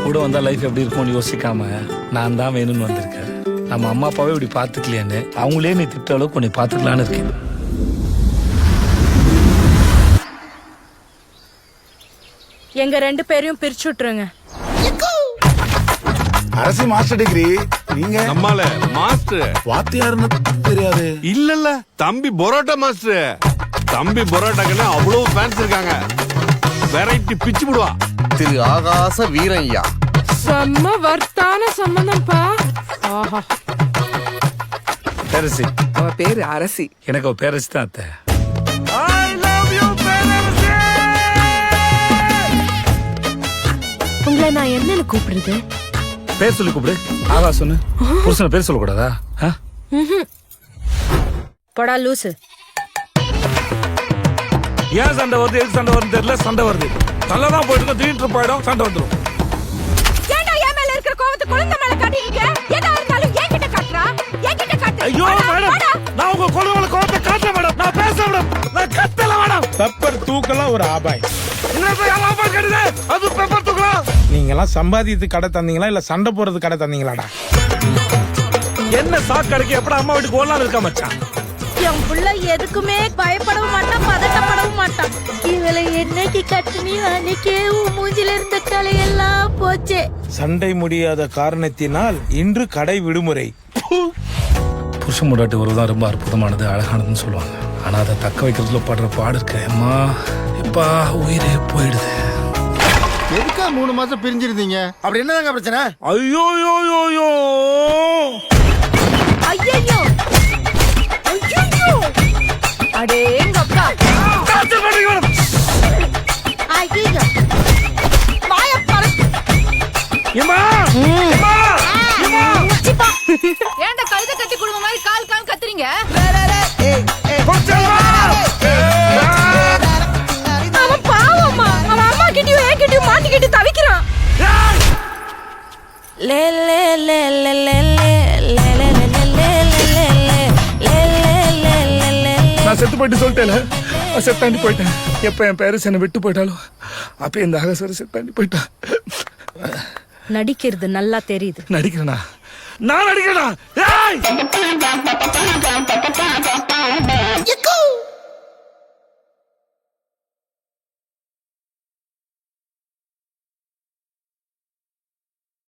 கூட வந்தா லைஃப் எப்படி இருக்கும்னு யோசிக்காம நான் தான் வேணும்னு வந்திருக்கேன். நம்ம அம்மா அப்பாவே இப்படி பாத்துக்கலையான்னு அவங்களே நீ திட்ட அளவுக்கு கொஞ்சம் பாத்துக்கலான்னு இருக்கேன். எங்க 2 பேரையும் பிரிச்சு விட்டுருங்க. அரசி மாஸ்டர் டிகிரி, நீங்க நம்மால மாஸ்டர் வாத்தியாருன்னு தெரியாது. இல்ல தம்பி பரோட்டா மாஸ்டர். தம்பி பரோட்டாக்குன்னு அவ்வளவு ஃபேன்ஸ் இருக்காங்க. வெரைட்டி பிச்சு விடுவா. திரு ஆகாச வீரய்யா. செம்ம வர்த்தான சம்பந்தம்ப்பா. ஆஹா. பேரரசி. அவ பேரு அரசி. எனக்கு அவ பேரரசி தான் அத்தை. உங்களை நான் என்னன்னு கூப்பிடுறது? பேர் சொல்லி கூப்பிடு. ஆகா சொன்னு. புருஷனை பேர் சொல்லக்கூடாதா? போடா லூசு. ஏன் சண்டை வருது, எதுக்கு சண்டை வருது தெரியல. சண்டை வருது, நல்லதான் போயிட்டு திடீர்னு போயிடும், சண்டை வந்துடும். ஏன்டா என் மேல இருக்கிற கோவத்தை குழந்தை மேல காட்டிருக்க? எதா இருந்தாலும் என்கிட்ட காட்டுறா. என்கிட்ட காட்டு. ஐயோ மேடம், நான் உங்க குழந்தை கோவத்தை காட்டல மேடம். நான் பேச மேடம், நான் கத்தல மேடம். பெப்பர் தூக்கலாம் ஒரு ஆபாய். அது பெப்பர் தூக்கலாம். நீங்க எல்லாம் சம்பாதித்து கடை தந்தீங்களா இல்ல சண்டை போறது கடை தந்தீங்களாடா? என்ன சாக்கடைக்கு எப்படா அம்மா வீட்டுக்கு ஓடலாம் இருக்கா மச்சான்? என் புள்ள எதுக்குமே பயப்படவும் மாட்டான், பதட்டப்படவும் மாட்டான். இவளை என்னைக்கு கட்டுனி அன்னைக்கே உன் மூஞ்சில இருந்த கலையெல்லாம் போச்சே. சண்டை முடியாத காரணத்தினால் இன்று கடை விடுமுறை. புருஷ முடாட்டி உறவுதான் ரொம்ப அற்புதமானது, அழகானதுன்னு சொல்லுவாங்க. ஆனா அதை தக்க வைக்கிறதுல படுற பாடு இருக்கு அம்மா. இப்பா உயிரே போயிடுது. எதுக்கா 3 மாசம் பிரிஞ்சிருந்தீங்க? அப்படி என்னதாங்க பிரச்சனை? ஐயோ யோ யோ யோ. ஐயோ ஐயோ அடேங்கப்பா. ஐயோ மாயா பாரு. ஏமா ஏமா சிப்பா. ஏன்டா கழுத கட்டி குடும்ப மாதிரி கால் கால் கத்துறீங்க? அவன் பாவம்மா. அவன் அம்மா கிட்டயும் என் கிட்டயும் மாட்டிக்கிட்டு தவிக்கிறான். லே லே லே லே லே லே லே நான் செத்து போயிட்டு சொல்லிட்டேல, செத்தாண்டி போயிட்டேன். எப்ப என் பேரஸ் என்ன விட்டு போயிட்டாலும் அப்ப இந்த அகசர செத்தாண்டி போயிட்டான். நடிக்கிறது நல்லா தெரியுது. நடிக்கிறேனா? நான் நடிக்கிறேனா?